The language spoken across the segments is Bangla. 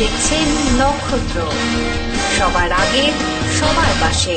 দেখছেন নক্ষত্র, সবার আগে সবার পাশে।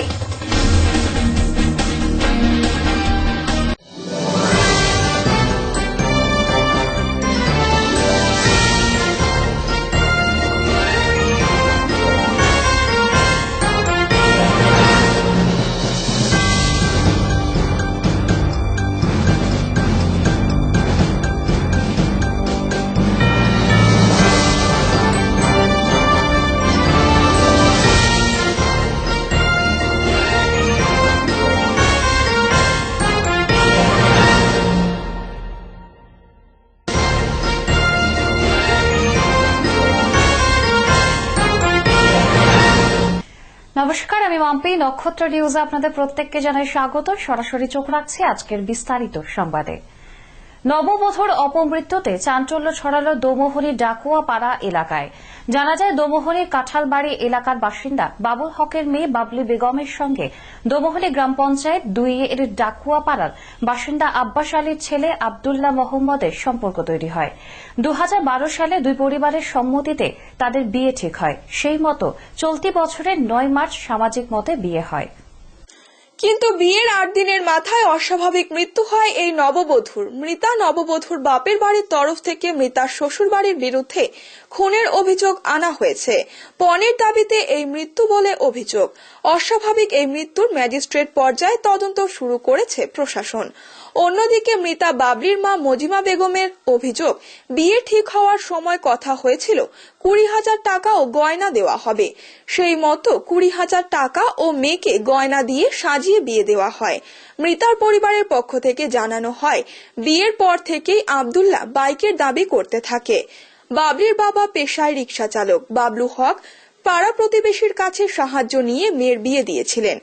নমস্কার, আমি মাম্পি। নক্ষত্র নিউজে আপনাদের প্রত্যেককে জানাই স্বাগত। সরাসরি চোখ রাখছি আজকের বিস্তারিত সংবাদে। নববধূর অপমৃত্যুতে চাঞ্চল্য ছড়ালো দোমোহনী ডাকুয়াপাড়া এলাকায়। জানা যায়, দোমোহনীর কাঁঠালবাড়ি এলাকার বাসিন্দা বাবুল হকের মেয়ে বাবলি বেগমের সঙ্গে দোমোহনী গ্রাম পঞ্চায়েত ২ এর ডাকুয়াপাড়ার বাসিন্দা আব্বাস আলীর ছেলে আব্দুল্লাহ মোহাম্মদের সম্পর্ক তৈরি হয়। ২০১২ সালে দুই পরিবারের সম্মতিতে তাদের বিয়ে ঠিক হয়। সেই মতো চলতি বছরের ৯ মার্চ সামাজিক মতে বিয়ে হয়। কিন্তু বিয়ের ৮ দিনের মাথায় অস্বাভাবিক মৃত্যু হয় এই নববধূর। মৃতা নববধূর বাপের বাড়ির তরফ থেকে মৃতার শ্বশুর বাড়ির বিরুদ্ধে খুনের অভিযোগ আনা হয়েছে। পণের দাবিতে এই মৃত্যু বলে অভিযোগ। অস্বাভাবিক এই মৃত্যুর ম্যাজিস্ট্রেট পর্যায়ে তদন্ত শুরু করেছে প্রশাসন। অন্যদিকে মৃতা বাবলির মা মজিমা বেগমের অভিযোগ, বিয়ে ঠিক হওয়ার সময় কথা হয়েছিল ২০,০০০ টাকা ও গয়না দেওয়া হবে। সেই মতো ২০,০০০ টাকা ও মেয়েকে গয়না দিয়ে সাজিয়ে বিয়ে দেওয়া হয়। মৃতার পরিবারের পক্ষ থেকে জানানো হয়, বিয়ের পর থেকেই আব্দুল্লাহ বাইকের দাবি করতে থাকে। বাবলির বাবা পেশায় রিকশা চালক। বাবলু হক পাড়া প্রতিবেশীর কাছে সাহায্য নিয়ে মেয়ের বিয়ে দিয়েছিলেন,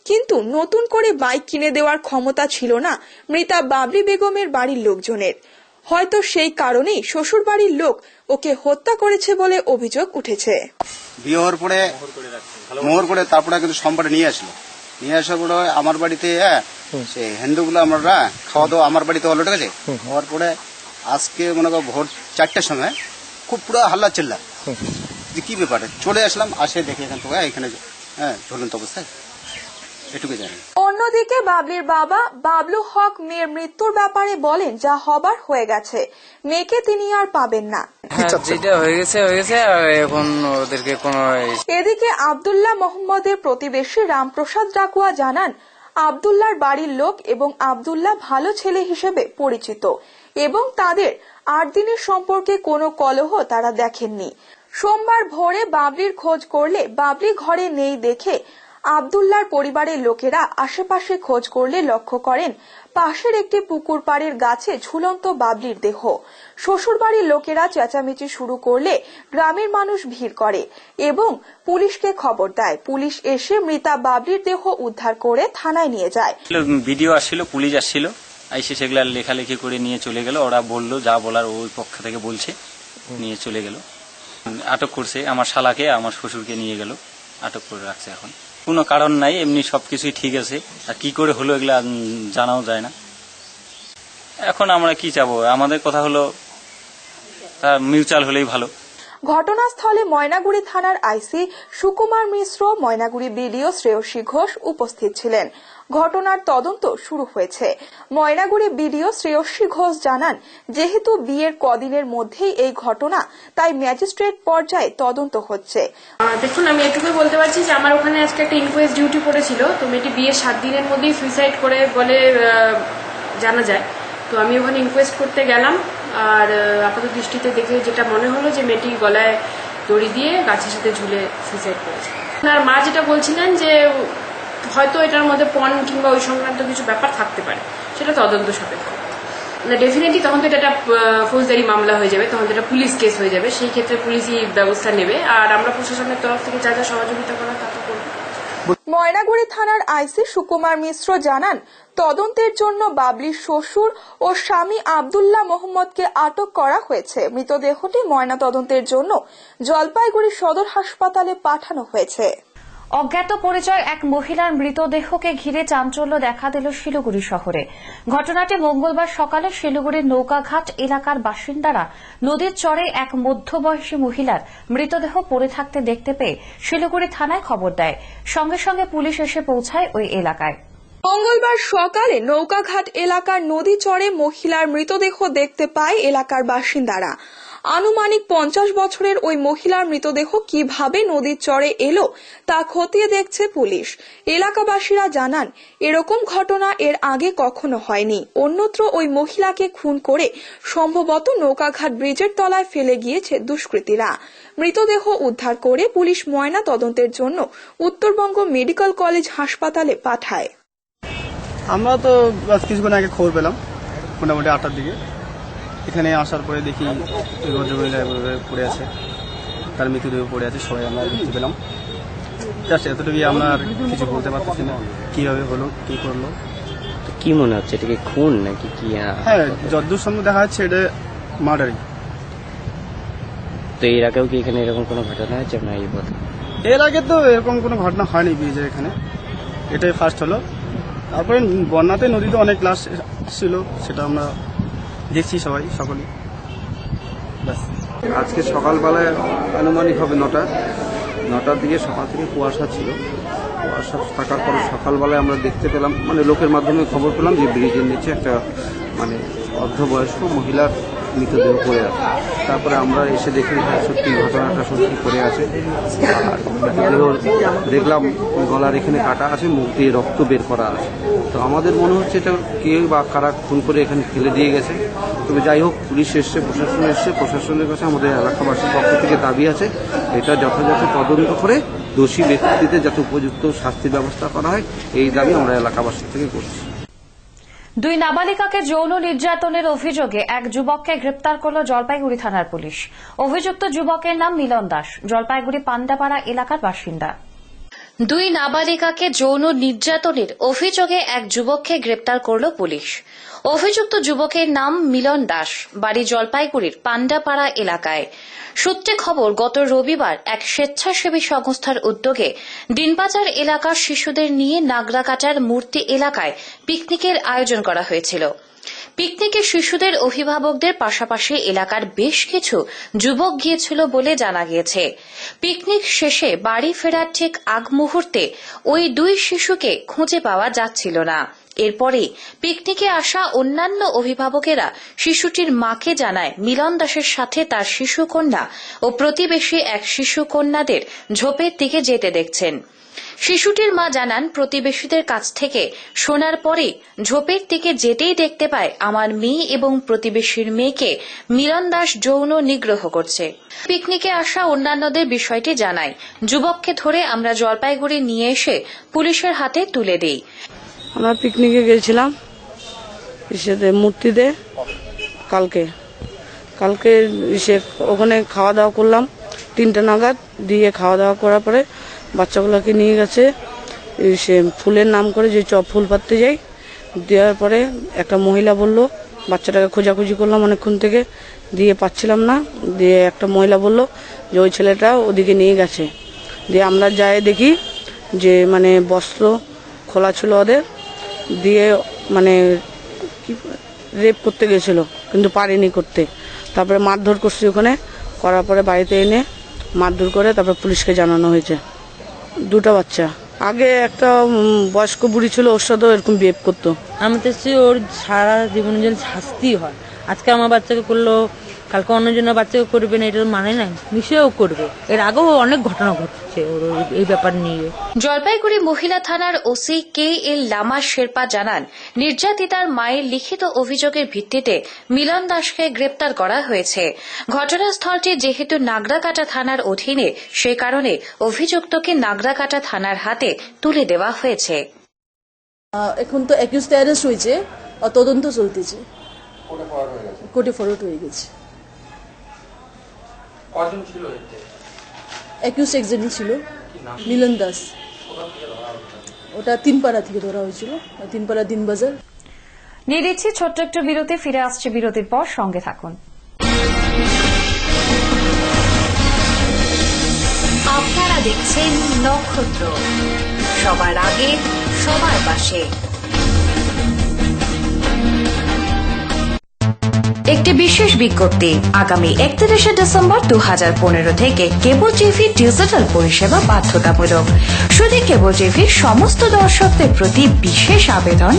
কিন্তু নতুন করে বাইক কিনে দেওয়ার ক্ষমতা ছিল না মৃতা বাবলি বেগমের বাড়ির লোকজনের। হয়তো সেই কারণেই শ্বশুর বাড়ির লোক ওকে হত্যা করেছে বলে অভিযোগ উঠেছে। বিয়ে হওয়ার পরে মোহর করে তারপরে কিন্তু সম্পর্কে নিয়ে আসার পরে আমার বাড়িতে সে হিন্দুগুলো আমরা খাওয়া দাওয়া আমার বাড়িতে হলো, ঠিক আছে। হওয়ার পরে আজকে মনে করো ভোর 4টার সময় খুব পুরো হাল্লা চিল্লা, যে কি ব্যাপারে চলে আসলাম, আসে দেখে এখান থেকে এখানে ঝুলন্ত অবস্থায়, এটুকু জানি। অন্যদিকে বাবলির বাবা বাবলু হক মেয়ের মৃত্যুর ব্যাপারে বলেন, যা হবার হয়ে গেছে, মেয়েকে তিনি আর পাবেন না। যেটা হয়ে গেছে এখন ওদেরকে কোনো। এদিকে আব্দুল্লাহ মোহাম্মদের প্রতিবেশী রামপ্রসাদ ডাকুয়া জানান, আব্দুল্লাহর বাড়ির লোক এবং আব্দুল্লাহ ভালো ছেলে হিসেবে পরিচিত এবং তাদের ৮ দিনের সম্পর্কে কোনো কলহ তারা দেখেননি। সোমবার ভোরে বাবলির খোঁজ করলে বাবলি ঘরে নেই দেখে আব্দুল্লাহর পরিবারের লোকেরা আশেপাশে খোঁজ করলে লক্ষ্য করেন পাশের একটি পুকুর পাড়ের গাছে ঝুলন্ত বাবলির দেহ। শ্বশুরবাড়ির লোকেরা চেঁচামেচি শুরু করলে গ্রামের মানুষ ভিড় করে এবং পুলিশকে খবর দেয়। পুলিশ এসে মৃতা বাবলির দেহ উদ্ধার করে থানায় নিয়ে যায়। ভিডিও আসছিল, পুলিশ আসছিল, এসে সেগুলা লেখালেখি করে নিয়ে চলে গেল। ওরা বললো যা বলার ওই পক্ষ থেকে বলছে, নিয়ে চলে গেল। আটক করছে আমার শালাকে, আমার শ্বশুরকে নিয়ে গেল, আটক করে রাখছে। এখন কোনো কারণ নাই, এমনি সবকিছুই ঠিক আছে। আর কি করে হলো এগুলা জানাও যায় না। এখন আমরা কি চাবো, আমাদের কথা হলো মিউচুয়াল হলেই ভালো। ঘটনাস্থলে ময়নাগুড়ি থানার আইসি সুকুমার মিশ্র, ময়নাগুড়ি বিডিও শ্রেয়সী ঘোষ উপস্থিত ছিলেন। ঘটনার তদন্ত শুরু হয়েছে। ময়নাগুড়ি বিডিও শ্রেয়সী ঘোষ জানান, যেহেতু বিয়ের কদিনের মধ্যেই এই ঘটনা, তাই ম্যাজিস্ট্রেট পর্যায়ে তদন্ত হচ্ছে। দেখুন, আমি এটুকুই বলতে পারছি যে আমার ওখানে আজকে একটা ইনকোয়েস্ট ডিউটি পড়েছিল। তো মেয়েটি বিয়ের 7 দিনের মধ্যেই সুইসাইড করে বলে জানা যায়। তো আমি ওখানে ইনকোয়েস্ট করতে গেলাম, আর আপাতত দৃষ্টিতে দেখে যেটা মনে হলো যে মেয়েটি গলায় দড়ি দিয়ে গাছের সাথে ঝুলে সুইসাইড করেছে। আর মা যেটা বলছিলেন যে হয়তো এটার মধ্যে পণ কিংবা ওই সংক্রান্ত কিছু ব্যাপার থাকতে পারে, সেটা তদন্ত সাপেক্ষ। ডেফিনেটলি তখন তো এটা একটা ফৌজদারি মামলা হয়ে যাবে, তখন এটা পুলিশ কেস হয়ে যাবে। সেই ক্ষেত্রে পুলিশই ব্যবস্থা নেবে, আর আমরা প্রশাসনের তরফ থেকে যা যা সহযোগিতা করার তা তো করবো। ময়নাগুড়ি থানার আইসি সুকুমার মিশ্র জানান, তদন্তের জন্য বাবলির শ্বশুর ও স্বামী আব্দুল্লাহ মোহাম্মদকে আটক করা হয়েছে। মৃতদেহটি ময়না তদন্তের জন্য জলপাইগুড়ি সদর হাসপাতালে পাঠানো হয়েছে। অজ্ঞাত পরিচয় এক মহিলার মৃতদেহকে ঘিরে চাঞ্চল্য দেখা দিল শিলিগুড়ি শহরে। ঘটনাটি মঙ্গলবার সকালে শিলিগুড়ির নৌকাঘাট এলাকার বাসিন্দারা নদীর চরে এক মধ্যবয়সী মহিলার মৃতদেহ পড়ে থাকতে দেখতে পেয়ে শিলিগুড়ি থানায় খবর দেয়। সঙ্গে সঙ্গে পুলিশ এসে পৌঁছায় ওই এলাকায়। মঙ্গলবার সকালে নৌকাঘাট এলাকার নদী চরে মহিলার মৃতদেহ দেখতে পায় এলাকার বাসিন্দারা। আনুমানিক 50 বছরের ওই মহিলার মৃতদেহ কিভাবে নদীর চরে এলো তা খতিয়ে দেখছে পুলিশ। এলাকাবাসীরা জানান, এরকম ঘটনা এর আগে কখনো হয়নি। অন্যত্র ওই মহিলাকে খুন করে সম্ভবত নৌকাঘাট ব্রিজের তলায় ফেলে গিয়েছে দুষ্কৃতীরা। মৃতদেহ উদ্ধার করে পুলিশ ময়না তদন্তের জন্য উত্তরবঙ্গ মেডিকেল কলেজ হাসপাতালে পাঠায়। আমরা তো কিছুক্ষণ আগে খবর পেলাম মোটামুটি 8টার দিকে। এখানে আসার পরে দেখি ভদ্রমহিলা পড়ে আছে, তার মৃতদেহ পড়ে আছে। সবাই আমরা দেখতে পেলাম। জাস্ট এতটুকুই, আমরা আর কিছু বলতে পারতেছি না কিভাবে হলো, কি করলো। কি মনে হচ্ছে, এটা কি খুন নাকি কি? হ্যাঁ, যতদূর সম্ভব দেখা যাচ্ছে এটা মার্ডারই। তো এর আগেও কি এখানে এরকম কোনো ঘটনা হয়েছে না? এই কথা এর আগে তো এরকম কোনো ঘটনা হয়নি ব্রিজের এখানে, এটাই ফার্স্ট হলো। তারপরে বন্যাতে নদীতে অনেক লাশ ছিল, সেটা আমরা দেখছি সবাই সকলে। আজকে সকালবেলায় আনুমানিক হবে 9টার দিকে, সকাল থেকে কুয়াশা ছিল। কুয়াশা থাকার পরে সকালবেলায় আমরা দেখতে পেলাম, মানে লোকের মাধ্যমে খবর পেলাম যে ব্রিজের নিচে একটা মানে অর্ধবয়স্ক মহিলার মৃতদেহ পড়ে আছে। তারপরে আমরা এসে দেখি সত্যি ঘটনাটা সত্যি পড়ে আছে। আর মৃতদেহ দেখলাম গলার এখানে কাটা আছে, মুখ দিয়ে রক্ত বের করা আছে। তো আমাদের মনে হচ্ছে এটা কে বা কারা খুন করে এখানে ফেলে দিয়ে গেছে। তবে যাই হোক, পুলিশ এসছে, প্রশাসন এসছে। প্রশাসনের কাছে আমাদের এলাকাবাসীর পক্ষ থেকে দাবি আছে এটা যথাযথ তদন্ত করে দোষী ব্যক্তিদের যাতে উপযুক্ত শাস্তির ব্যবস্থা করা হয়, এই দাবি আমরা এলাকাবাসী থেকে করছি। 2 নাবালিকাকে যৌন নির্যাতনের অভিযোগে এক যুবককে গ্রেপ্তার করল জলপাইগুড়ি থানার পুলিশ। অভিযুক্ত যুবকের নাম মিলন দাস, জলপাইগুড়ি পান্ডাপাড়া এলাকার বাসিন্দা। 2 নাবালিকাকে যৌন নির্যাতনের অভিযোগে এক যুবককে গ্রেপ্তার করল পুলিশ। অভিযুক্ত যুবকের নাম মিলন দাস, বাড়ি জলপাইগুড়ির পান্ডাপাড়া এলাকায়। সূত্রে খবর, গত রবিবার এক স্বেচ্ছাসেবী সংস্থার উদ্যোগে দিনবাজার এলাকার শিশুদের নিয়ে নাগরাকাটার মূর্তি এলাকায় পিকনিকের আয়োজন করা হয়েছিল। পিকনিকে শিশুদের অভিভাবকদের পাশাপাশি এলাকার বেশ কিছু যুবক গিয়েছিল বলে জানা গিয়েছে। পিকনিক শেষে বাড়ি ফেরার ঠিক আগ মুহূর্তে ওই 2 শিশুকে খুঁজে পাওয়া যাচ্ছিল না। এরপরে পিকনিকে আসা অন্যান্য অভিভাবকেরা শিশুটির মাকে জানায় মিলন দাসের সাথে তার শিশুকন্যা ও প্রতিবেশী এক শিশুকন্যাদের ঝোপের দিকে যেতে দেখছেন। শিশুটির মা জানান, প্রতিবেশীদের কাছ থেকে শোনার পরে ঝোপের দিকে যেতেই দেখতে পায় আমার মেয়ে এবং প্রতিবেশীর মেয়েকে মিলন দাস যৌন নিগ্রহ করছে। পিকনিকে আসা অন্যান্যদের বিষয়টি জানায়। যুবককে ধরে আমরা জলপাইগুড়ি নিয়ে এসে পুলিশের হাতে তুলে দিই। আমরা পিকনিকে গেছিলাম মূর্তিতে কালকে ওখানে খাওয়া দাওয়া করলাম 3টা নাগাদ। দিয়ে খাওয়া দাওয়া করার পরে বাচ্চাগুলোকে নিয়ে গেছে সে ফুলের নাম করে যে ফুল পাততে যাই। দেওয়ার পরে একটা মহিলা বলল, বাচ্চাটাকে খোঁজাখুঁজি করলাম অনেকক্ষণ থেকে, দিয়ে পাচ্ছিলাম না। দিয়ে একটা মহিলা বলল যে ওই ছেলেটা ওদিকে নিয়ে গেছে। দিয়ে আমরা যাই দেখি যে মানে বস্ত্র খোলা ছিল ওদের, দিয়ে মানে রেপ করতে গেছিল কিন্তু পারেনি করতে। তারপরে মারধর করছি, ওখানে করার পরে বাড়িতে এনে মারধর করে তারপরে পুলিশকে জানানো হয়েছে। 2টা বাচ্চা। আগে একটা বয়স্ক বুড়ি ছিল, ওর সাথেও এরকম বিহেভ করতো। আমি তো ওর সারা জীবনের জন্য শাস্তি হয়। আজকে আমার বাচ্চাকে করলো, কালকে অন্যজনের বাচ্চাকে করবে না, এটার মানে নাই, নিশ্চয়ও করবে। এর আগেও অনেক ঘটনা ঘটছে এই ব্যাপার নিয়ে। জলপাইগুড়ি মহিলা থানার ওসি KL লামা শেরপা জানান, নির্যাতিতার মায়ের লিখিত অভিযোগের ভিত্তিতে মিলন দাসকে গ্রেপ্তার করা হয়েছে। ঘটনাস্থলটি যেহেতু নাগরাকাটা থানার অধীনে, সে কারণে অভিযুক্তকে নাগরাকাটা থানার হাতে তুলে দেওয়া হয়েছে। এখন তো অ্যাকিউজড অ্যারেস্ট হয়েছে, তদন্ত চলতেছে, কোর্টে ফরওয়ার্ড হয়ে গেছে। কজন ছিল এতে? অ্যাকিউজড একজনই ছিল, মিলন দাস। ওটা 3পাড়া থেকে ধরা হয়েছিল, 3পাড়া দিনবাজার। নিয়ে দিচ্ছি ছোট্ট একটু বিরতি, ফিরে আসছে বিরতির পর, সঙ্গে থাকুন। আপনারা দেখছেন নক্ষত্র, সবার আগে সবার পাশে। একটি বিশেষ বিজ্ঞপ্তি, আগামী 31 ডিসেম্বর 2015 থেকে কেবল টিভি ডিজিটাল পরিষেবা বাধ্যতামূলক। শুধু কেবল টিভির সমস্ত দর্শকদের প্রতি বিশেষ আবেদন,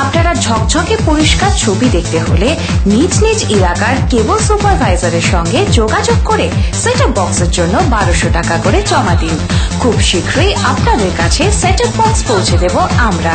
আপনারা ঝকঝকে পরিষ্কার ছবি দেখতে হলে নিজ নিজ এলাকার কেবল সুপারভাইজারের সঙ্গে যোগাযোগ করে সেট আপ বক্সের জন্য 1200 টাকা করে জমা দিন। খুব শীঘ্রই আপনাদের কাছে সেট আপ বক্স পৌঁছে দেব আমরা।